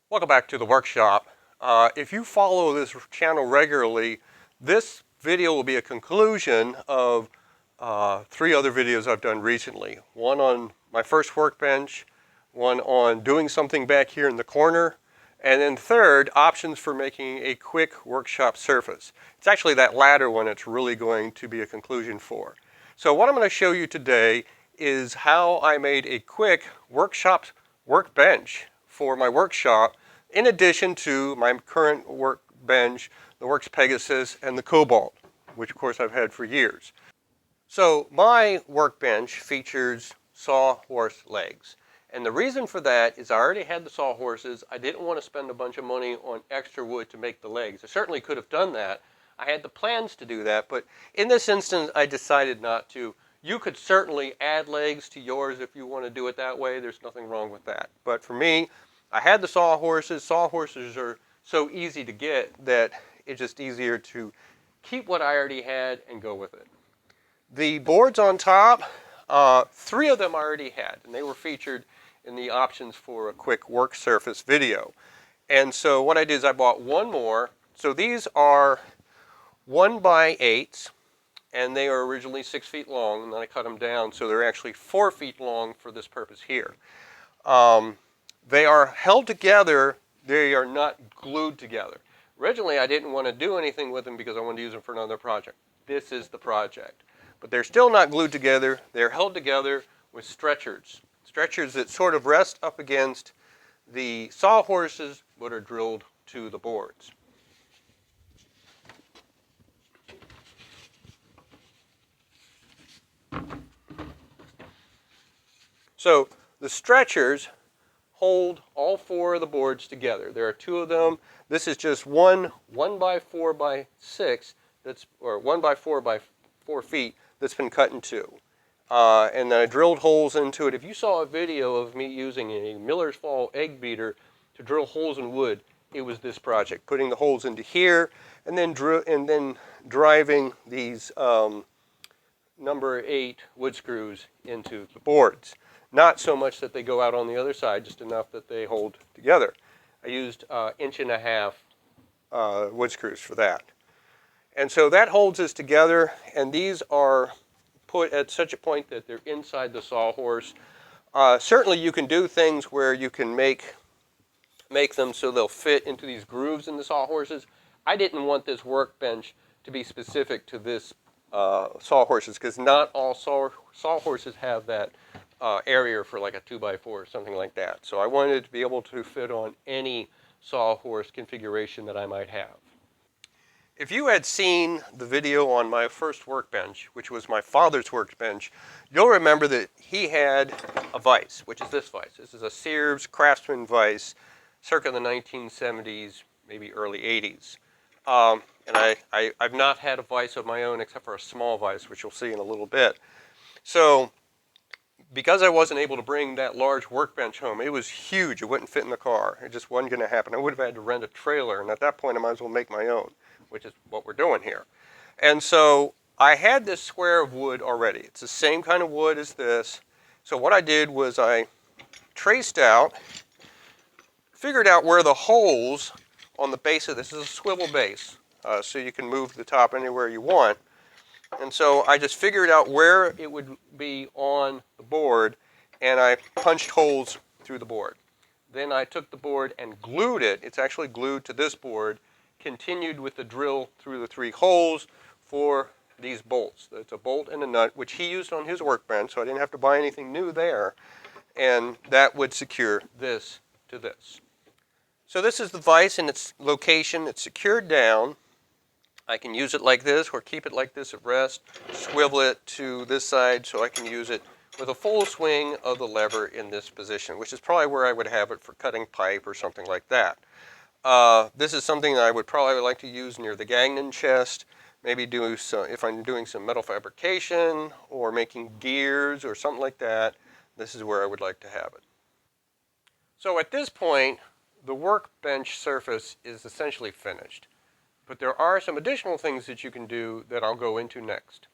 Welcome back to the workshop. If you follow this channel regularly, this video will be a conclusion of three other videos I've done recently. One on my first workbench, one on doing something back here in the corner, and then third, options for making a quick workshop surface. It's actually that latter one it's really going to be a conclusion for. So what I'm going to show you today is how I made a quick workbench for my workshop, in addition to my current workbench, the Works Pegasus, and the Cobalt, which of course I've had for years. So my workbench features Sawhorse legs. And the reason for that is I already had the Sawhorses. I didn't want to spend a bunch of money on extra wood to make the legs. I certainly could have done that. I had the plans to do that, but in this instance I decided not to. You could certainly add legs to yours if you want to do it that way. There's nothing wrong with that. But for me, I had the Sawhorses. Sawhorses are so easy to get that it's just easier to keep what I already had and go with it. The boards on top, three of them I already had, and they were featured in the options for a quick work surface video. And so what I did is I bought one more. So these are 1x8s, and they are originally 6 feet long, and then I cut them down so they're actually 4 feet long for this purpose here. They are held together, they are not glued together. Originally I didn't want to do anything with them because I wanted to use them for another project. This is the project. But they're still not glued together, they're held together with stretchers. Stretchers that sort of rest up against the Sawhorses but are drilled to the boards. So the stretchers hold all four of the boards together. There are two of them. This is just one 1x4x6 that's, or 1x4x4 feet that's been cut in two. And then I drilled holes into it. If you saw a video of me using a Miller's Fall egg beater to drill holes in wood, it was this project. Putting the holes into here and then driving these number 8 wood screws into the boards. Not so much that they go out on the other side, just enough that they hold together. I used 1.5 inch wood screws for that. And so that holds us together, and these are put at such a point that they're inside the Sawhorse. Certainly you can do things where you can make them so they'll fit into these grooves in the Sawhorses. I didn't want this workbench to be specific to this Sawhorses, because not all Sawhorses have that area for like a 2x4 or something like that. So I wanted it to be able to fit on any Sawhorse configuration that I might have. If you had seen the video on my first workbench, which was my father's workbench, you'll remember that he had a vise, which is this vise. This is a Sears Craftsman vise, circa the 1970s, maybe early 80s. And I've not had a vise of my own except for a small vise, which you'll see in a little bit. So because I wasn't able to bring that large workbench home, it was huge. It wouldn't fit in the car. It just wasn't going to happen. I would have had to rent a trailer, and at that point I might as well make my own, which is what we're doing here. And so I had this square of wood already. It's the same kind of wood as this. So what I did was I traced out, figured out where the holes on the base of this is a swivel base, so you can move the top anywhere you want. And so I just figured out where it would be on the board, and I punched holes through the board. Then I took the board and glued it. It's actually glued to this board. Continued with the drill through the 3 holes for these bolts. It's a bolt and a nut, which he used on his workbench, so I didn't have to buy anything new there. And that would secure this to this. So this is the vise in its location. It's secured down. I can use it like this or keep it like this at rest, swivel it to this side so I can use it with a full swing of the lever in this position, which is probably where I would have it for cutting pipe or something like that. This is something that I would probably like to use near the Gagnon chest, maybe do some, if I'm doing some metal fabrication or making gears or something like that, this is where I would like to have it. So at this point, the workbench surface is essentially finished. But there are some additional things that you can do that I'll go into next.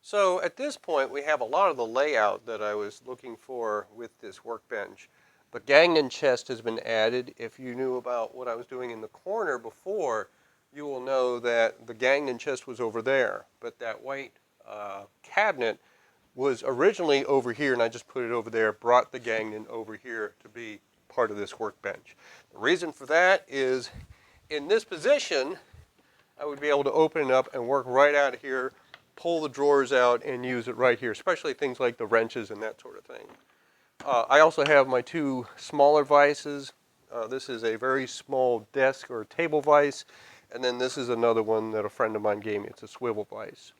So at this point we have a lot of the layout that I was looking for with this workbench. The ganging chest has been added. If you knew about what I was doing in the corner before, you will know that the ganging chest was over there, but that white cabinet was originally over here, and I just put it over there, brought the ganging over here to be part of this workbench. The reason for that is in this position, I would be able to open it up and work right out of here, pull the drawers out and use it right here, especially things like the wrenches and that sort of thing. I also have my two smaller vices. This is a very small desk or table vise, and then this is another one that a friend of mine gave me. It's a swivel vise.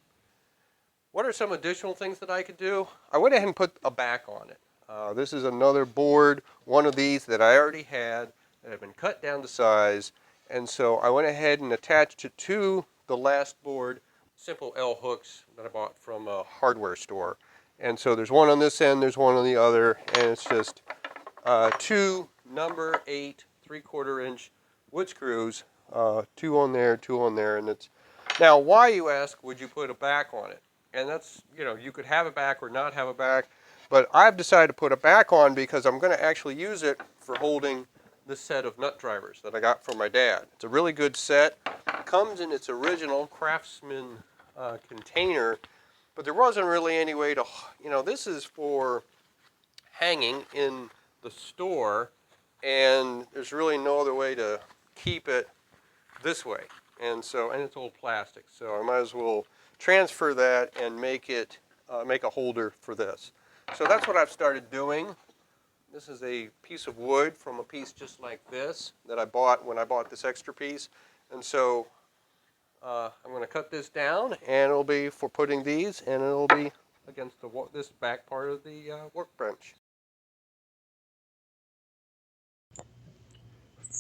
What are some additional things that I could do? I went ahead and put a back on it. This is another board, one of these that I already had that have been cut down to size, and so I went ahead and attached it to the last board, simple L hooks that I bought from a hardware store. And so there's one on this end, there's one on the other, and it's just two number 8 3/4 inch wood screws, two on there, and it's now why, you ask, would you put a back on it? And that's, you could have a back or not have a back, but I've decided to put a back on because I'm going to actually use it for holding this set of nut drivers that I got from my dad. It's a really good set. It comes in its original Craftsman container, but there wasn't really any way to, this is for hanging in the store, and there's really no other way to keep it this way. And it's old plastic, so I might as well transfer that and make a holder for this. So that's what I've started doing. This is a piece of wood from a piece just like this that I bought when I bought this extra piece. And so I'm going to cut this down, and it'll be for putting these, and it'll be against this back part of the workbench.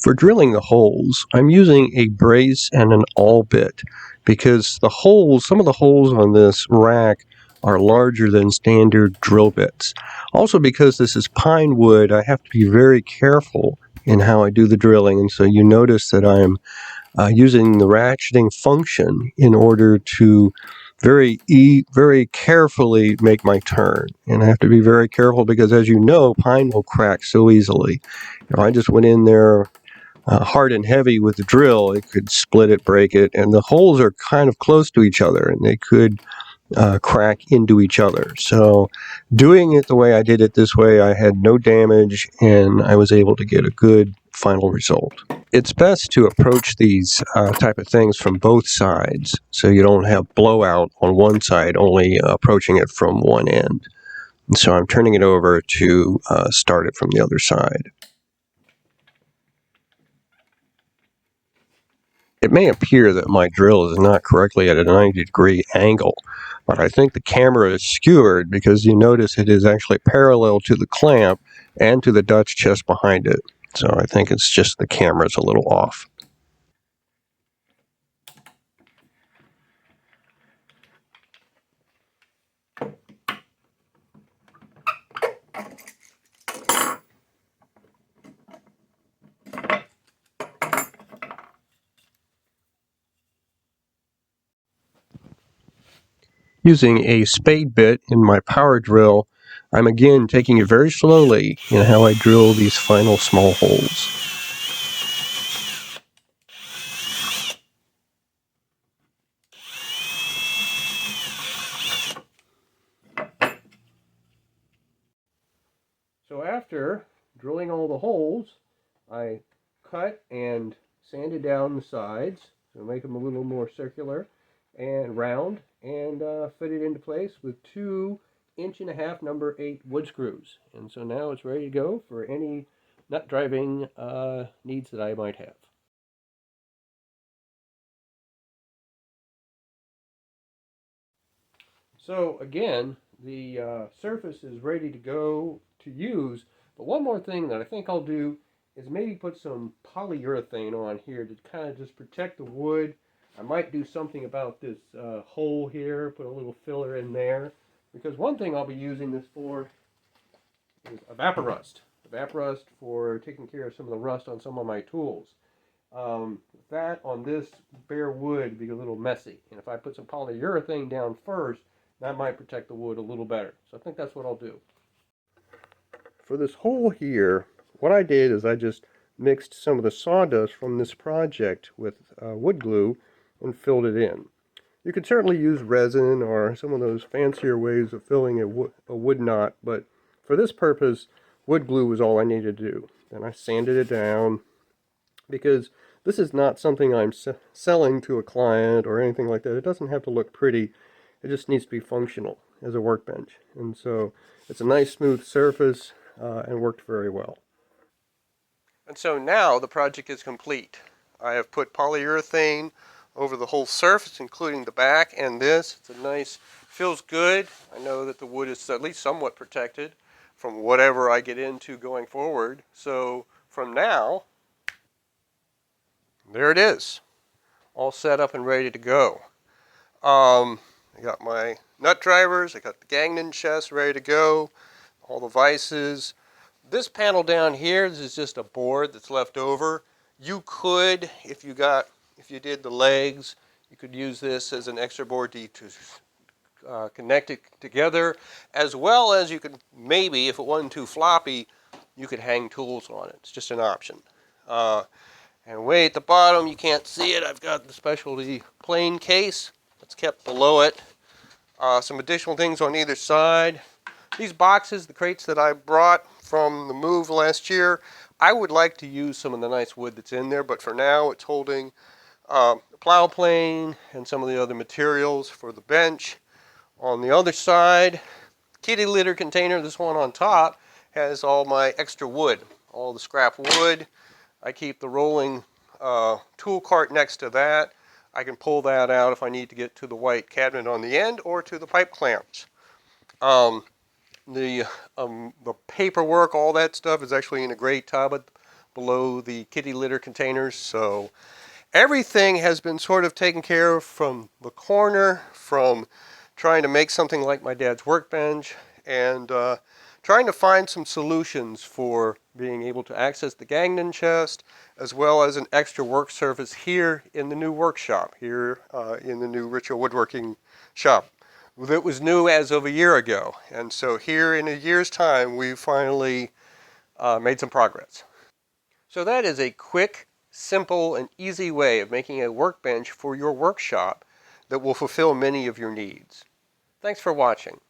For drilling the holes, I'm using a brace and an awl bit because some of the holes on this rack are larger than standard drill bits. Also, because this is pine wood, I have to be very careful in how I do the drilling, and so you notice that I'm using the ratcheting function in order to very carefully make my turn. And I have to be very careful because, as you know, pine will crack so easily. If I just went in there hard and heavy with the drill, it could split it, break it, and the holes are kind of close to each other, and they could crack into each other. So doing it the way I did it this way, I had no damage, and I was able to get a good final result. It's best to approach these type of things from both sides, so you don't have blowout on one side, only approaching it from one end. And so I'm turning it over to start it from the other side. It may appear that my drill is not correctly at a 90-degree angle, but I think the camera is skewered because you notice it is actually parallel to the clamp and to the Dutch chest behind it. So I think it's just the camera's a little off. Using a spade bit in my power drill, I'm again taking it very slowly in how I drill these final small holes. So after drilling all the holes, I cut and sanded down the sides to make them a little more circular and round, and fit it into place with 2 1.5" number 8 wood screws. And so now it's ready to go for any nut driving needs that I might have. So again, the surface is ready to go to use, but one more thing that I think I'll do is maybe put some polyurethane on here to kind of just protect the wood. I might do something about this hole here, put a little filler in there, because one thing I'll be using this for is evaporust. Evaporust for taking care of some of the rust on some of my tools. That on this bare wood would be a little messy, and if I put some polyurethane down first, that might protect the wood a little better. So I think that's what I'll do. For this hole here, what I did is I just mixed some of the sawdust from this project with wood glue and filled it in. You could certainly use resin or some of those fancier ways of filling a wood knot, but for this purpose, wood glue was all I needed to do. Then I sanded it down because this is not something I'm selling to a client or anything like that. It doesn't have to look pretty. It just needs to be functional as a workbench. And so it's a nice smooth surface and worked very well. And so now the project is complete. I have put polyurethane over the whole surface, including the back and this. It's a nice, feels good. I know that the wood is at least somewhat protected from whatever I get into going forward. So from now, there it is, all set up and ready to go. I got my nut drivers, I got the Gagnon chest ready to go, all the vices. This panel down here, this is just a board that's left over. You could, if you did the legs, you could use this as an extra board to connect it together, as well as you could maybe, if it wasn't too floppy, you could hang tools on it. It's just an option. And way at the bottom, you can't see it, I've got the specialty plane case that's kept below it. Some additional things on either side. These boxes, the crates that I brought from the move last year, I would like to use some of the nice wood that's in there, but for now it's holding the plow plane and some of the other materials for the bench. On the other side, kitty litter container, this one on top, has all my extra wood, all the scrap wood. I keep the rolling tool cart next to that. I can pull that out if I need to get to the white cabinet on the end or to the pipe clamps. The paperwork, all that stuff is actually in a gray tub below the kitty litter containers. So everything has been sort of taken care of from the corner, from trying to make something like my dad's workbench, and trying to find some solutions for being able to access the Gagnon chest, as well as an extra work surface here in the new workshop, here in the new Ritual Woodworking shop. That was new as of a year ago. And so here in a year's time, we finally made some progress. So that is a quick, simple, and easy way of making a workbench for your workshop that will fulfill many of your needs. Thanks for watching.